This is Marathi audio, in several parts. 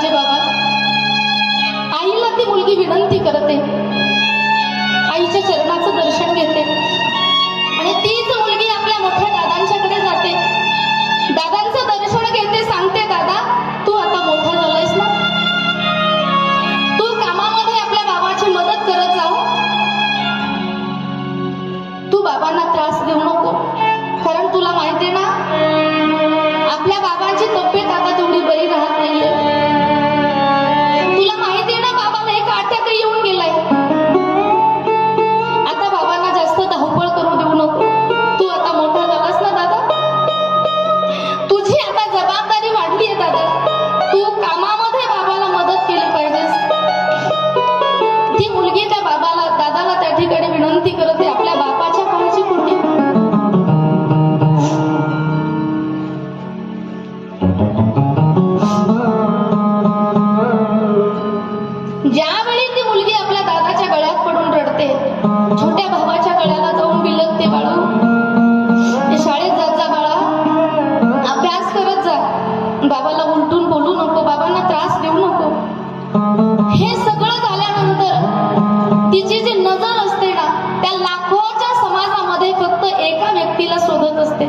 माझे बाबा. आईला ती मुलगी विनंती करते, आईच्या चरणाचं दर्शन घेते आणि तीच मुलगी आपल्या मोठ्या दादांच्याकडे जाते. दादांचं दर्शन घेते, सांगते, दादा तू आता मोठा झालायस ना, तू कामामध्ये आपल्या बाबाची मदत करत जाऊ, तू बाबांना त्रास देऊ नको, कारण तुला माहितीये ना आपल्या बाबांची तब्येत आता तेवढी बरी राहत नाहीये. तुला माहितीये ना बाबाला एक अटॅक येऊन गेलाय. आता बाबांना जास्त धावपळ करू देऊ नको, तू आता मोठा झालास ना दादा, तुझी आता जबाबदारी वाढली आहे दादा, तू कामामध्ये बाबाला मदत केली पाहिजेस. ती मुलगी त्या बाबाला दादाला त्या ठिकाणी विनंती करते आपल्या बापाच्या काळजी पोटी. ज्यावेळी ती मुलगी आपल्या दादाच्या गळ्यात पडून रडते, छोट्या भावाच्या गळ्याला जाऊन बिलगते, बाळू शाळेत जात जा बाळा, अभ्यास करत जा, बाबाला उलटून बोलू नको, बाबांना त्रास देऊ नको. हे सगळं झाल्यानंतर तिची जी नजर असते ना त्या लाखोच्या समाजामध्ये फक्त एका व्यक्तीला शोधत असते.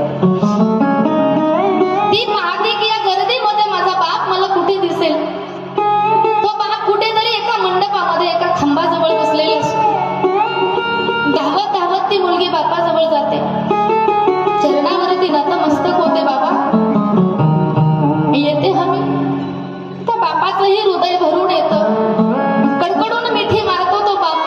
ती पाहते की या गर्दीमध्ये माझा बाप मला कुठे दिसेल. तो बाप कुठेतरी एका मंडपामध्ये एका खांबाजवळ बसलेला असतो. धावत धावत ती मुलगी बापाजवळ जाते, चरणावरती नतमस्तक होते, बाबा येते हवी. त्या बापाचंही हृदय भरून येतं, कडकडून मिठी मारतो तो बाप.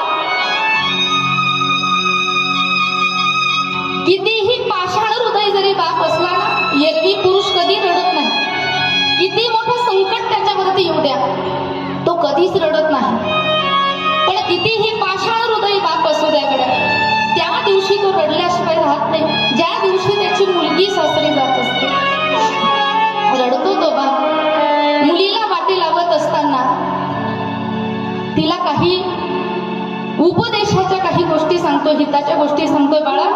कितीही पाषाण हृदय जरी बाप असला ना, एरवी पुरुष कधी रडत नाही. किती मोठं संकट त्याच्यावरती येऊ द्या, तो कधीच रडत नाही. पण कितीही पाषाण हृदय बाप असू द्याकडे, त्या दिवशी तो रडल्याशिवाय राहत नाही, ज्या दिवशी त्याची मुलगी सासरी जात असते. रडतो तो बाप. मुलीला वाटी लावत असताना तिला काही उपदेशाच्या काही गोष्टी सांगतो, हिताच्या गोष्टी सांगतोय, बाळा